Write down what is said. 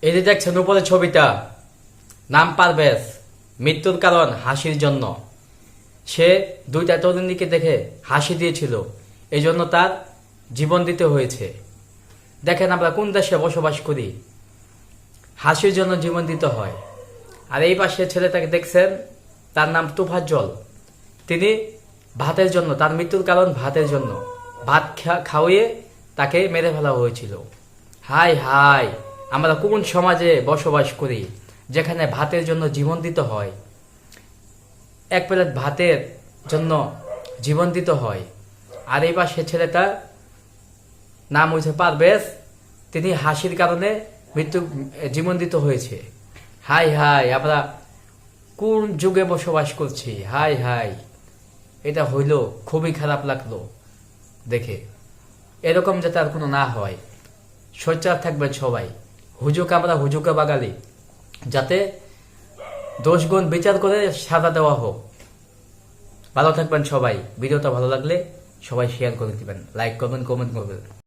এই যে দেখছেন উপরে ছবিটা, নাম পারভেজ, মৃত্যুর কারণ হাসির জন্য। সে দুইটা তরুণীকে দেখে হাসি দিয়েছিল, এই জন্য তার জীবন দিতে হয়েছে। দেখেন আমরা কোন দেশে বসবাস করি, হাসির জন্য জীবন দিতে হয়। আর এই পাশে ছেলেটাকে দেখছেন, তার নাম তোফাজ্জল। তিনি ভাতের জন্য, তার মৃত্যুর কারণ ভাতের জন্য, ভাত খাওয়িয়ে তাকে মেরে ফেলা হয়েছিল। হাই হাই, আমরা কোন সমাজে বসবাস করি যেখানে ভাতের জন্য জীবন দিতে হয়, এক প্লেট ভাতের জন্য জীবন দিতে হয়। আর এই পাশে ছেলেটা নাম হয়েছে পারভেজ, তিনি হাসির কারণে জীবন দিতে হয়েছে। হাই হাই, আমরা কোন যুগে বসবাস করছি, হাই হাই। এটা হইল খুবই খারাপ লাগলো দেখে। এরকম যাতে আর কোনো না হয়, সোচ্চার থাকবেন সবাই। হুজুক আমরা হুজুকে বাগালি, যাতে দোষগুণ বিচার করে সাজা দেওয়া হোক। ভালো থাকবেন সবাই। ভিডিওটা ভালো লাগলে সবাই শেয়ার করে দিবেন, লাইক করবেন, কমেন্ট করবেন।